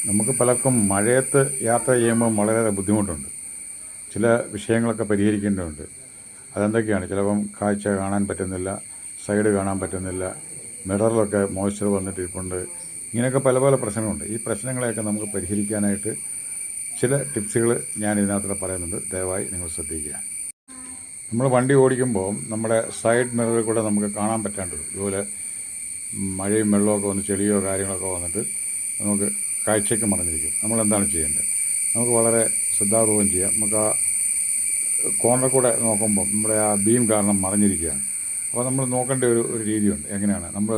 നമുക്ക് പലർക്കും മഴയത്ത് യാത്ര ചെയ്യുമ്പോൾ വളരെ ബുദ്ധിമുട്ടുണ്ട്. ചില വിഷയങ്ങളൊക്കെ പരിഹരിക്കേണ്ടതുണ്ട്. അതെന്തൊക്കെയാണ്? ചിലപ്പം കാഴ്ച കാണാൻ പറ്റുന്നില്ല, സൈഡ് കാണാൻ പറ്റുന്നില്ല, മിററിലൊക്കെ മോയ്സ്ചർ വന്നിട്ടിരിപ്പുണ്ട്. ഇങ്ങനെയൊക്കെ പല പല പ്രശ്നങ്ങളുണ്ട്. ഈ പ്രശ്നങ്ങളെയൊക്കെ നമുക്ക് പരിഹരിക്കാനായിട്ട് ചില ടിപ്സുകൾ ഞാൻ ഇതിനകത്തൂടെ പറയുന്നുണ്ട്. ദയവായി നിങ്ങൾ ശ്രദ്ധിക്കുക. നമ്മൾ വണ്ടി ഓടിക്കുമ്പോൾ നമ്മുടെ സൈഡ് മിററിൽ കൂടെ നമുക്ക് കാണാൻ പറ്റാണ്ട് ഇതുപോലെ മഴയും വെള്ളമൊക്കെ വന്ന് ചെളിയോ കാര്യങ്ങളൊക്കെ വന്നിട്ട് നമുക്ക് കാഴ്ചയ്ക്ക് മറഞ്ഞിരിക്കും. നമ്മളെന്താണ് ചെയ്യേണ്ടത്? നമുക്ക് വളരെ ശ്രദ്ധാപൂർവം ചെയ്യാം. നമുക്ക് ആ കോർണർ കൂടെ നോക്കുമ്പോൾ നമ്മുടെ ആ ബീം കാരണം മറഞ്ഞിരിക്കുകയാണ്. അപ്പോൾ നമ്മൾ നോക്കേണ്ട ഒരു രീതിയുണ്ട്. എങ്ങനെയാണ്? നമ്മൾ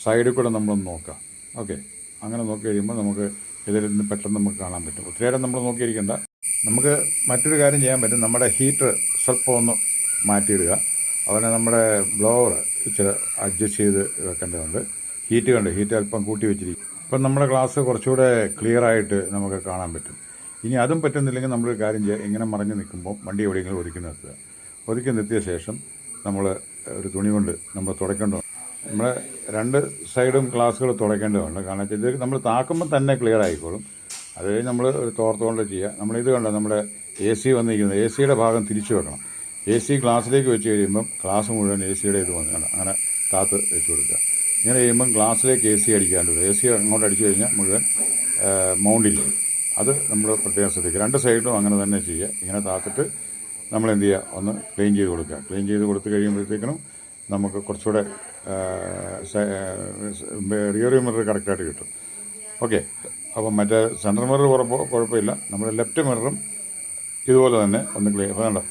സൈഡിൽ കൂടെ നമ്മളൊന്ന് നോക്കാം. ഓക്കെ, അങ്ങനെ നോക്കി കഴിയുമ്പോൾ നമുക്ക് ഇതിൽ നിന്ന് പെട്ടെന്ന് നമുക്ക് കാണാൻ പറ്റും. ഒത്തിരി നേരം നമ്മൾ നോക്കിയിരിക്കേണ്ട. നമുക്ക് മറ്റൊരു കാര്യം ചെയ്യാൻ പറ്റും. നമ്മുടെ ഹീറ്റർ സ്വല്പം ഒന്ന് മാറ്റിയിടുക. അതുപോലെ നമ്മുടെ ബ്ലോവർ ഇച്ചിരി അഡ്ജസ്റ്റ് ചെയ്ത് വെക്കേണ്ടതുണ്ട്. ഹീറ്റ് അല്പം കൂട്ടി വെച്ചിരിക്കും. അപ്പം നമ്മുടെ ഗ്ലാസ് കുറച്ചുകൂടെ ക്ലിയറായിട്ട് നമുക്ക് കാണാൻ പറ്റും. ഇനി അതും പറ്റുന്നില്ലെങ്കിൽ നമ്മളൊരു കാര്യം ചെയ്യുക. ഇങ്ങനെ മറഞ്ഞ് നിൽക്കുമ്പോൾ വണ്ടി എവിടെയെങ്കിലും ഒതുക്കി നിർത്തുക. ഒതുക്കി നിർത്തിയ ശേഷം നമ്മൾ ഒരു തുണി കൊണ്ട് നമ്മൾ തുടയ്ക്കേണ്ടതുണ്ട്. നമ്മുടെ രണ്ട് സൈഡും ഗ്ലാസ്സുകൾ തുടയ്ക്കേണ്ടതുണ്ട്. കാരണം വെച്ചാൽ ഇത് നമ്മൾ താക്കുമ്പോൾ തന്നെ ക്ലിയർ ആയിക്കോളും. അത് കഴിഞ്ഞ് നമ്മൾ ഒരു തോർത്തുകൊണ്ട് ചെയ്യുക. നമ്മളിത് കണ്ടോ, നമ്മുടെ എ സി വന്നിരിക്കുന്നത്, എ സിയുടെ ഭാഗം തിരിച്ചു വെക്കണം. എ സി ഗ്ലാസ്സിലേക്ക് വെച്ച് കഴിയുമ്പം ഗ്ലാസ് മുഴുവൻ എ സിയുടെ ഇത് വന്നു അങ്ങനെ താത്ത് വെച്ച് കൊടുക്കുക. ഇങ്ങനെ ചെയ്യുമ്പം ഗ്ലാസ്സിലേക്ക് എ സി അടിക്കാണ്ട് വരും. എ സി അങ്ങോട്ട് അടിച്ചു കഴിഞ്ഞാൽ മുഴുവൻ മൗണ്ടിരിക്കും. അത് നമ്മൾ പ്രത്യേകം ശ്രദ്ധിക്കുക. രണ്ട് സൈഡിലും അങ്ങനെ തന്നെ ചെയ്യുക. ഇങ്ങനെ താത്തിട്ട് നമ്മൾ എന്ത് ചെയ്യുക, ഒന്ന് ക്ലീൻ ചെയ്ത് കൊടുക്കുക. ക്ലീൻ ചെയ്ത് കൊടുത്ത് കഴിയുമ്പോഴത്തേക്കിനും നമുക്ക് കുറച്ചുകൂടെ റിയർ മിറർ കറക്റ്റായിട്ട് കിട്ടും. ഓക്കെ, അപ്പം മറ്റേ സെൻട്രൽ മിറർ കുഴപ്പമില്ല. നമ്മുടെ ലെഫ്റ്റ് മിററും ഇതുപോലെ തന്നെ ഒന്ന് ക്ലീൻ. അപ്പോൾ കണ്ടോ,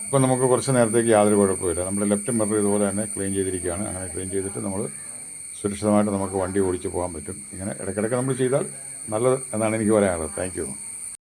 ഇപ്പം നമുക്ക് കുറച്ച് നേരത്തേക്ക് യാതൊരു കുഴപ്പമില്ല. നമ്മുടെ ലെഫ്റ്റ് മിറർ ഇതുപോലെ തന്നെ ക്ലീൻ ചെയ്തിരിക്കുകയാണ്. അങ്ങനെ ക്ലീൻ ചെയ്തിട്ട് നമ്മൾ സുരക്ഷിതമായിട്ട് നമുക്ക് വണ്ടി ഓടിച്ച് പോകാൻ പറ്റും. ഇങ്ങനെ ഇടയ്ക്കിടയ്ക്ക് നമ്മൾ ചെയ്താൽ നല്ലത് എന്നാണ് എനിക്ക് പറയാനുള്ളത്. Thank you.